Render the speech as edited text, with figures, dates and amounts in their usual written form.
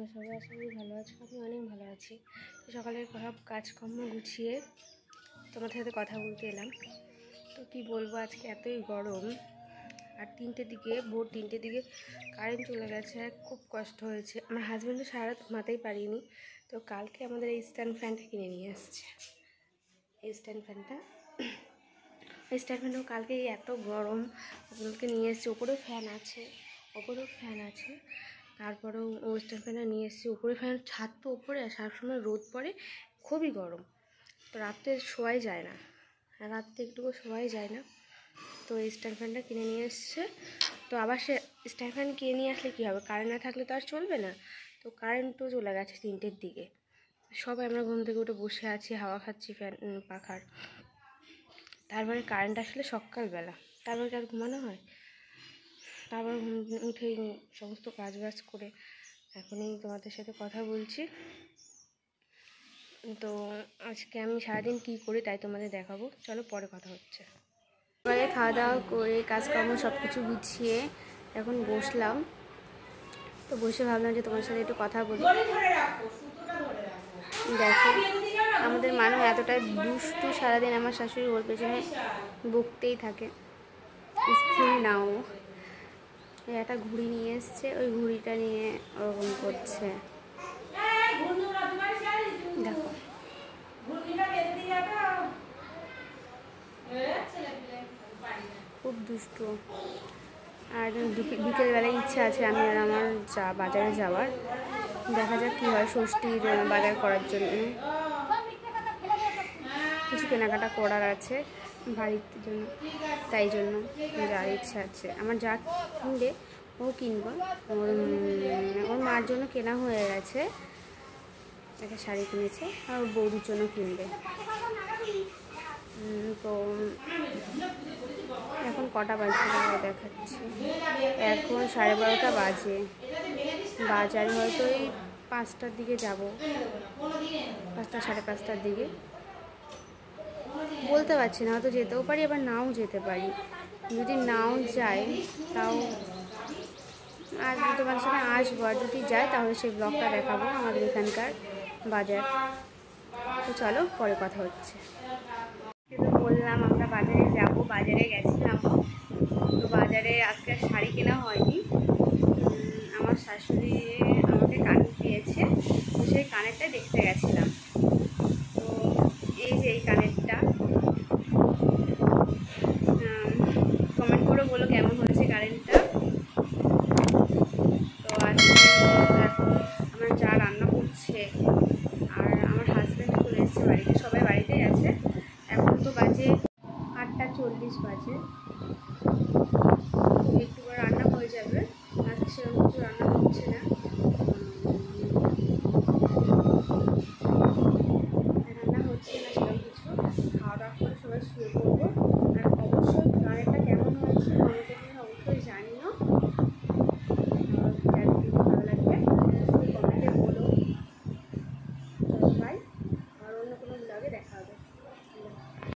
তোমরা সবাই আশা করি ভালো আছো। আমি অনেক ভালো আছি। সকালের সব কাজকর্ম গুছিয়ে তোমাদের সাথে কথা বলতে এলাম। তো কি বলবো, আজকে এতই গরম, আর ভোর 3টের দিকে কারেন্ট চলে গেছে। খুব কষ্ট হয়েছে। আমার হাজব্যান্ডও সারা রাত ঘুমাতেই পারিনি। তো কালকে আমাদের এই স্ট্যান্ড ফ্যানটা কিনে নিয়ে আসছে। এই স্ট্যান্ড ফ্যানটা কালকে এত গরম ওগুলোকে নিয়ে এসছে। ওপরেও ফ্যান আছে, তারপরেও স্ট্যান্ড ফ্যানটা নিয়ে এসেছি। উপরে ফ্যান ছাদ তো উপরে, আর সবসময় রোদ পড়ে, খুবই গরম। তো রাত্রে শোয়াই যায় না, একটুকু শোয়াই যায় না। তো এই স্ট্যান্ড ফ্যানটা কিনে নিয়ে এসছে। তো আবার সে স্ট্যান্ড ফ্যান কিনে নিয়ে আসলে কী হবে, কারেন্ট না থাকলে তো আর চলবে না। তো কারেন্টও চলে গেছে 3টের দিকে। সবাই আমরা ঘুম থেকে উঠে বসে আছি, হাওয়া খাচ্ছি ফ্যান পাখার। তারপরে কারেন্ট আসলে সকালবেলা, তারপরে কি আর ঘুমানো হয়? তারপর উঠে সমস্ত কাজবাজ করে এখনই তোমাদের সাথে কথা বলছি। তো আজকে আমি সারাদিন কী করি তাই তোমাদের দেখাবো। চলো, পরে কথা হচ্ছে। সকালে খাওয়া দাওয়া করে কাজকর্ম সব কিছু গুছিয়ে এখন বসলাম। তো বসে ভাবলাম যে তোমার সাথে একটু কথা বলি। দেখো, আমাদের মানুষ এতটাই দুষ্টু, সারাদিন আমার শাশুড়ি ওর পেছনে বকতেই থাকে, স্থির নাও। একটা ঘুড়ি নিয়ে এসছে, ওই ঘুড়িটা নিয়ে ওরকম করছে। দেখো, খুব দুষ্টু। আর বিকেলবেলায় ইচ্ছা আছে আমি আর আমার বাজারে যাওয়ার। দেখা যাক কী হয়। ষষ্ঠীর বাজার করার জন্য কিছু কেনাকাটা করার আছে বাড়ির জন্য, তাই জন্য যাওয়ার ইচ্ছা আছে। আমার যা কিনবে ও কিনবো। ওর মার জন্য কেনা হয়ে গেছে, একটা শাড়ি কিনেছে, আর ওর বৌদির জন্য কিনবে। তো এখন কটা বাজে দেখাচ্ছি, এখন 12:30 বাজে। বাজারে হয়তো এই 5টার দিকে যাব, 5টা 5:30টার দিকে। বলতে পারছি না, হয়তো যেতেও পারি, আবার নাও যেতে পারি। যদি নাও যাই তাও আর তোমার সাথে আসবো, আর যদি যাই তাহলে সেই ব্লগটা দেখাবো আমাদের এখানকার বাজার। তো চলো, পরে কথা হচ্ছে। তো বললাম আমরা বাজারে যাব, বাজারে গেছিলাম। তো বাজারে আজকে শাড়ি কেনা হয়নি। আমার শাশুড়ি আমাকে কান দিয়েছে, তো সেই কানেরটা দেখতে গেছিলাম। তো এই যে এই কানেরটা, কমেন্ট করে বলো কেমন হয়েছে কানেরটা। তো আজকে আমার যা রান্না করছে, আর আমার হাজব্যান্ড চলে এসেছে বাড়িতে, সবাই বাড়িতেই আছে। এখন তো বাজে 8:40 বাজে। একটু রান্না হয়ে যাবে, আজকে সেরকম কিছু রান্না হচ্ছে না।